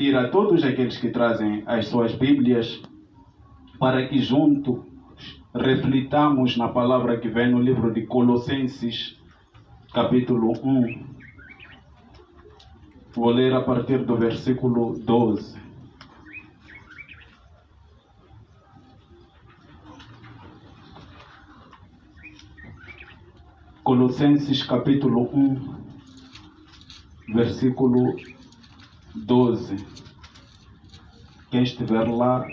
pedir a todos aqueles que trazem as suas Bíblias para que juntos reflitamos na palavra que vem no livro de Colossenses, capítulo 1. Vou ler a partir do versículo 12. Colossenses capítulo 1, versículo 12. Quem estiver lá,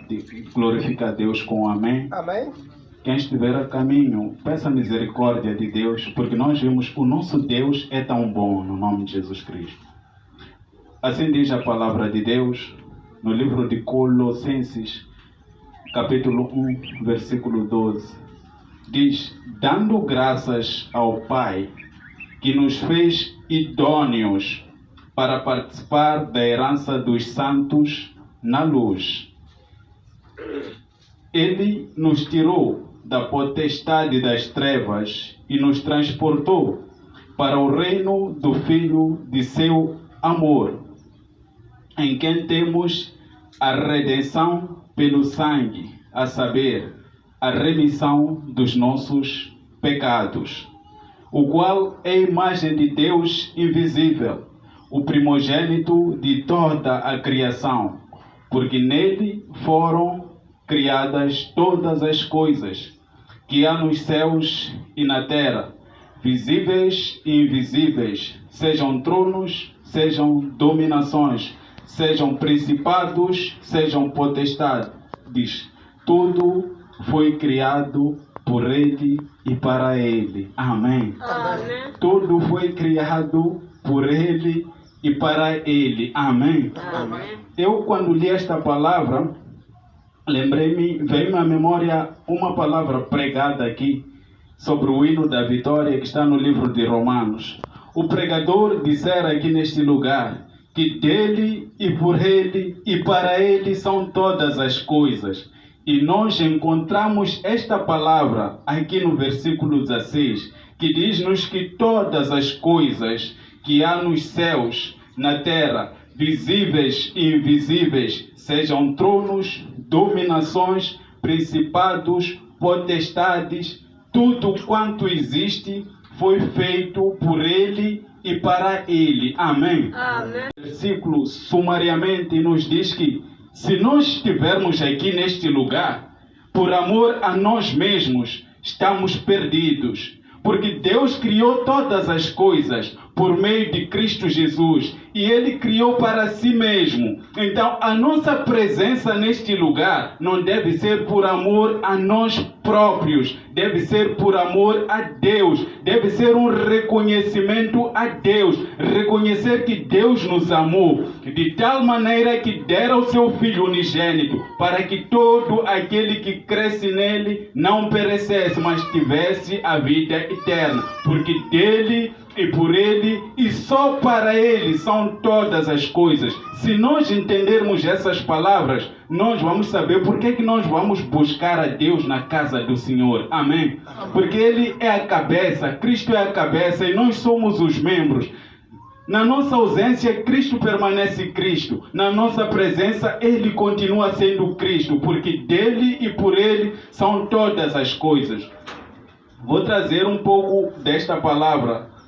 glorifica a Deus com amém. Amém. Quem estiver a caminho, peça a misericórdia de Deus, porque nós vimos que o nosso Deus é tão bom, no nome de Jesus Cristo. Assim diz a palavra de Deus no livro de Colossenses, capítulo 1, versículo 12. Diz: dando graças ao Pai, que nos fez idôneos para participar da herança dos santos na luz. Ele nos tirou da potestade das trevas e nos transportou para o reino do Filho de seu amor, em quem temos a redenção pelo sangue, a saber, a remissão dos nossos pecados, o qual é a imagem de Deus invisível, o primogênito de toda a criação, porque nele foram criadas todas as coisas, que há nos céus e na terra, visíveis e invisíveis, sejam tronos, sejam dominações, sejam principados, sejam potestades. Tudo foi criado por Ele e para Ele. Amém. Amém. Tudo foi criado por Ele e para Ele. Amém. Amém. Eu, quando li esta palavra, veio-me à memória uma palavra pregada aqui sobre o hino da vitória que está no livro de Romanos. O pregador dissera aqui neste lugar que dele e por ele e para ele são todas as coisas. E nós encontramos esta palavra aqui no versículo 16, que diz-nos que todas as coisas que há nos céus, na terra, visíveis e invisíveis, sejam tronos, dominações, principados, potestades, tudo quanto existe foi feito por Ele e para Ele. Amém? Amém. O versículo sumariamente nos diz que se nós estivermos aqui neste lugar, por amor a nós mesmos, estamos perdidos. Porque Deus criou todas as coisas por meio de Cristo Jesus e Ele criou para si mesmo. Então, a nossa presença neste lugar não deve ser por amor a nós próprios, deve ser por amor a Deus, deve ser um reconhecimento a Deus, reconhecer que Deus nos amou de tal maneira que dera o seu Filho unigênito, para que todo aquele que cresce nele não perecesse, mas tivesse a vida eterna, porque dele e por Ele e só para Ele são todas as coisas. Se nós entendermos essas palavras, nós vamos saber por que nós vamos buscar a Deus na casa do Senhor. Amém? Porque Ele é a cabeça, Cristo é a cabeça e nós somos os membros. Na nossa ausência, Cristo permanece Cristo. Na nossa presença, Ele continua sendo Cristo, porque dele e por Ele são todas as coisas. Vou trazer um pouco desta palavra.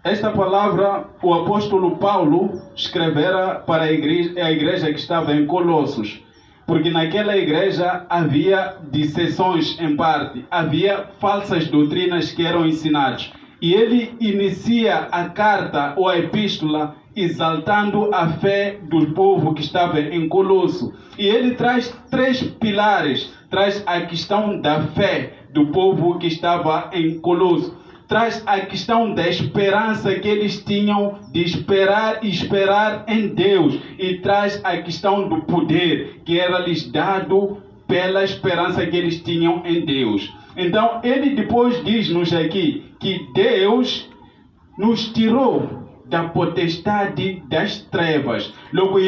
Esta palavra o apóstolo Paulo escrevera para a igreja que estava em Colossos, porque naquela igreja havia disseções em parte, havia falsas doutrinas que eram ensinadas. E ele inicia a carta ou a epístola exaltando a fé do povo que estava em Colosso. E ele traz 3 pilares, traz a questão da fé do povo que estava em Colosso. Traz a questão da esperança que eles tinham de esperar e esperar em Deus. E traz a questão do poder que era lhes dado pela esperança que eles tinham em Deus. Então, ele depois diz-nos aqui que Deus nos tirou da potestade das trevas. Logo,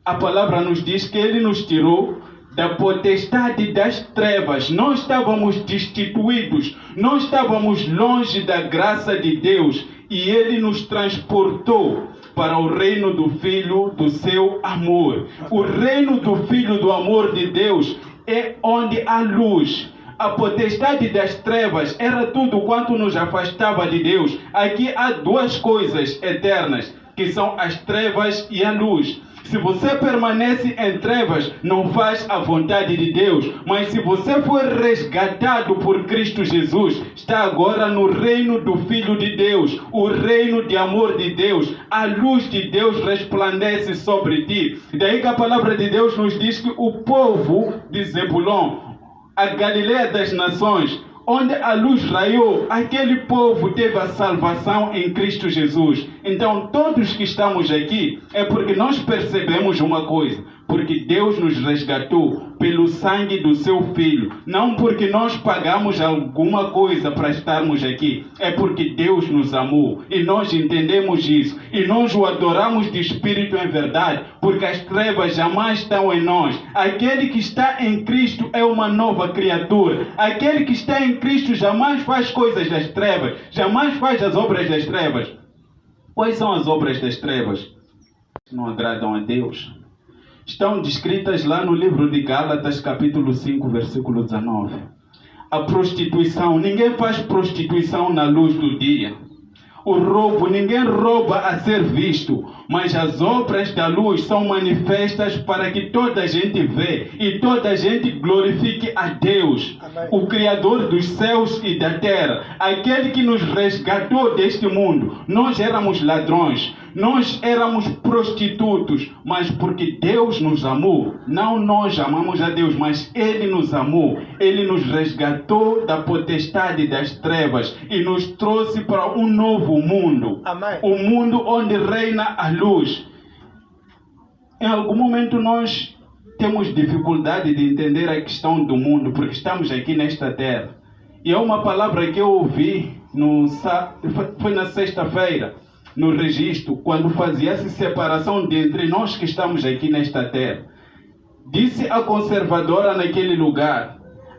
a palavra nos diz que ele nos tirou da potestade das trevas. Nós estávamos destituídos, nós estávamos longe da graça de Deus e Ele nos transportou para o reino do Filho do seu amor. O reino do Filho do amor de Deus é onde há luz. A potestade das trevas era tudo quanto nos afastava de Deus. Aqui há duas coisas eternas, que são as trevas e a luz. Se você permanece em trevas, não faz a vontade de Deus. Mas se você for resgatado por Cristo Jesus, está agora no reino do Filho de Deus, o reino de amor de Deus. A luz de Deus resplandece sobre ti. Daí que a palavra de Deus nos diz que o povo de Zebulon, a Galileia das nações, onde a luz raiou, aquele povo teve a salvação em Cristo Jesus. Então, todos que estamos aqui, é porque nós percebemos uma coisa, porque Deus nos resgatou pelo sangue do seu Filho. Não porque nós pagamos alguma coisa para estarmos aqui, é porque Deus nos amou. E nós entendemos isso. E nós o adoramos de espírito em verdade, porque as trevas jamais estão em nós. Aquele que está em Cristo é uma nova criatura. Aquele que está em Cristo jamais faz coisas das trevas, jamais faz as obras das trevas. Quais são as obras das trevas? Não agradam a Deus. Estão descritas lá no livro de Gálatas, capítulo 5, versículo 19. A prostituição, ninguém faz prostituição na luz do dia. O roubo, ninguém rouba a ser visto, mas as obras da luz são manifestas para que toda a gente vê e toda a gente glorifique a Deus, Amém. O Criador dos céus e da terra, aquele que nos resgatou deste mundo. Nós éramos ladrões, nós éramos prostitutos, mas porque Deus nos amou, não nós amamos a Deus, mas Ele nos amou, Ele nos resgatou da potestade das trevas e nos trouxe para um novo mundo, Amém. O mundo onde reina a luz. Em algum momento nós temos dificuldade de entender a questão do mundo, porque estamos aqui nesta terra. E é uma palavra que eu ouvi, foi na sexta-feira, no registro, quando fazia-se separação de entre nós que estamos aqui nesta terra. Disse a conservadora naquele lugar,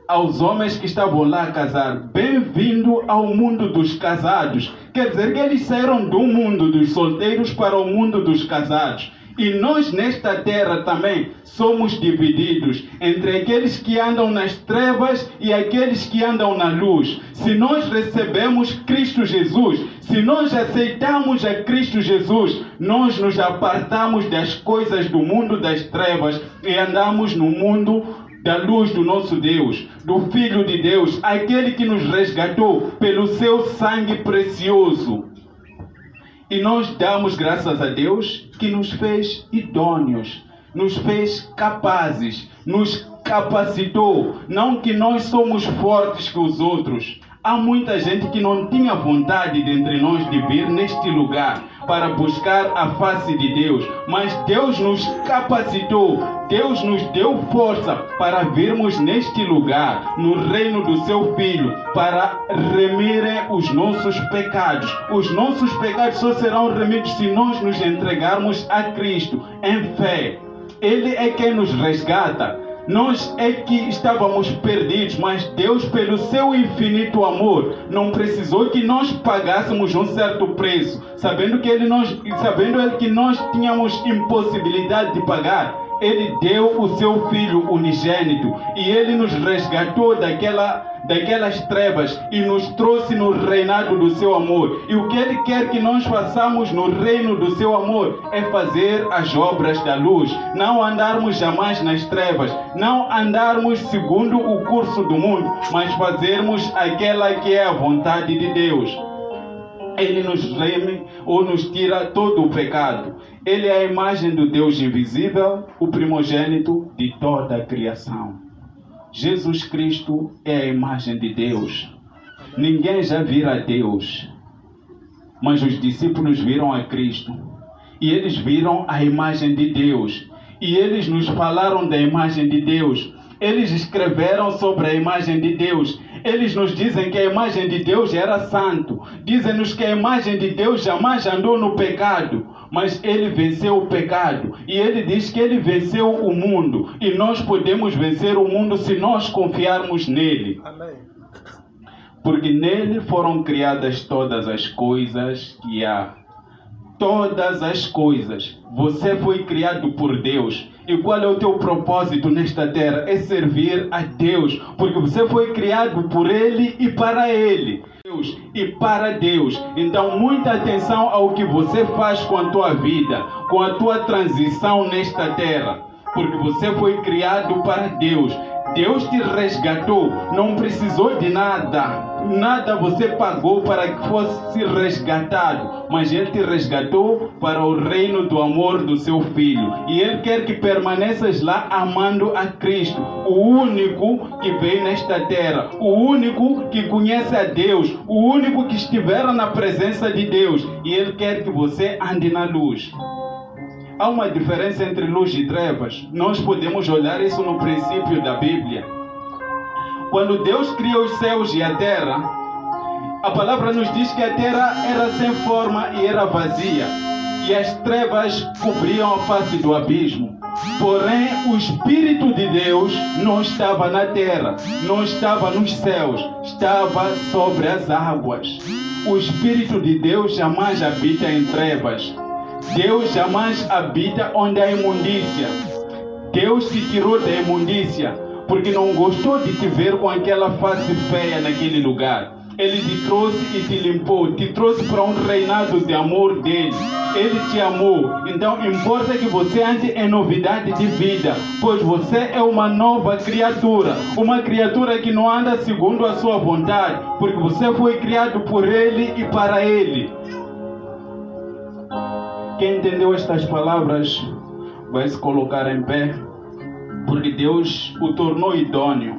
aos homens que estavam lá a casar, bem-vindo ao mundo dos casados. Quer dizer que eles saíram do mundo dos solteiros para o mundo dos casados. E nós nesta terra também somos divididos entre aqueles que andam nas trevas e aqueles que andam na luz. Se nós recebemos Cristo Jesus, se nós aceitamos a Cristo Jesus, nós nos apartamos das coisas do mundo das trevas e andamos no mundo da luz do nosso Deus, do Filho de Deus, aquele que nos resgatou pelo seu sangue precioso. E nós damos graças a Deus que nos fez idôneos, nos fez capazes, nos capacitou. Não que nós somos fortes que os outros. Há muita gente que não tinha vontade de entre nós de vir neste lugar para buscar a face de Deus. Mas Deus nos capacitou, Deus nos deu força para virmos neste lugar, no reino do seu Filho, para remirem os nossos pecados. Os nossos pecados só serão remidos se nós nos entregarmos a Cristo em fé. Ele é quem nos resgata. Nós é que estávamos perdidos, mas Deus, pelo seu infinito amor, não precisou que nós pagássemos um certo preço, sabendo que sabendo que nós tínhamos impossibilidade de pagar. Ele deu o seu Filho unigênito e Ele nos resgatou daquelas trevas e nos trouxe no reinado do seu amor. E o que Ele quer que nós façamos no reino do seu amor é fazer as obras da luz, não andarmos jamais nas trevas, não andarmos segundo o curso do mundo, mas fazermos aquela que é a vontade de Deus. Ele nos reme ou nos tira todo o pecado. Ele é a imagem do Deus invisível, o primogênito de toda a criação. Jesus Cristo é a imagem de Deus. Ninguém já vira a Deus, mas os discípulos viram a Cristo. E eles viram a imagem de Deus. E eles nos falaram da imagem de Deus. Eles escreveram sobre a imagem de Deus. Eles nos dizem que a imagem de Deus era santo. Dizem-nos que a imagem de Deus jamais andou no pecado, mas Ele venceu o pecado. E Ele diz que Ele venceu o mundo. E nós podemos vencer o mundo se nós confiarmos nele. Amém. porque nele foram criadas todas as coisas que há. Todas as coisas. Você foi criado por Deus. E qual é o teu propósito nesta terra? É servir a Deus, porque você foi criado por Ele e para Ele. Deus e para Deus. Então, muita atenção ao que você faz com a tua vida, com a tua transição nesta terra, porque você foi criado para Deus. Deus te resgatou, não precisou de nada. Nada você pagou para que fosse resgatado, mas Ele te resgatou para o reino do amor do seu Filho. E Ele quer que permaneças lá amando a Cristo, o único que veio nesta terra, o único que conhece a Deus, o único que estiver na presença de Deus. E Ele quer que você ande na luz. Há uma diferença entre luz e trevas. Nós podemos olhar isso no princípio da Bíblia. Quando Deus criou os céus e a terra, a palavra nos diz que a terra era sem forma e era vazia, e as trevas cobriam a face do abismo. Porém, o Espírito de Deus não estava na terra, não estava nos céus, estava sobre as águas. O Espírito de Deus jamais habita em trevas. Deus jamais habita onde há imundícia. Deus te tirou da imundícia, porque não gostou de te ver com aquela face feia naquele lugar. Ele te trouxe e te limpou, te trouxe para um reinado de amor dele. Ele te amou. Então importa que você ande em novidade de vida, pois você é uma nova criatura. Uma criatura que não anda segundo a sua vontade, porque você foi criado por Ele e para Ele. Quem entendeu estas palavras vai se colocar em pé, porque Deus o tornou idôneo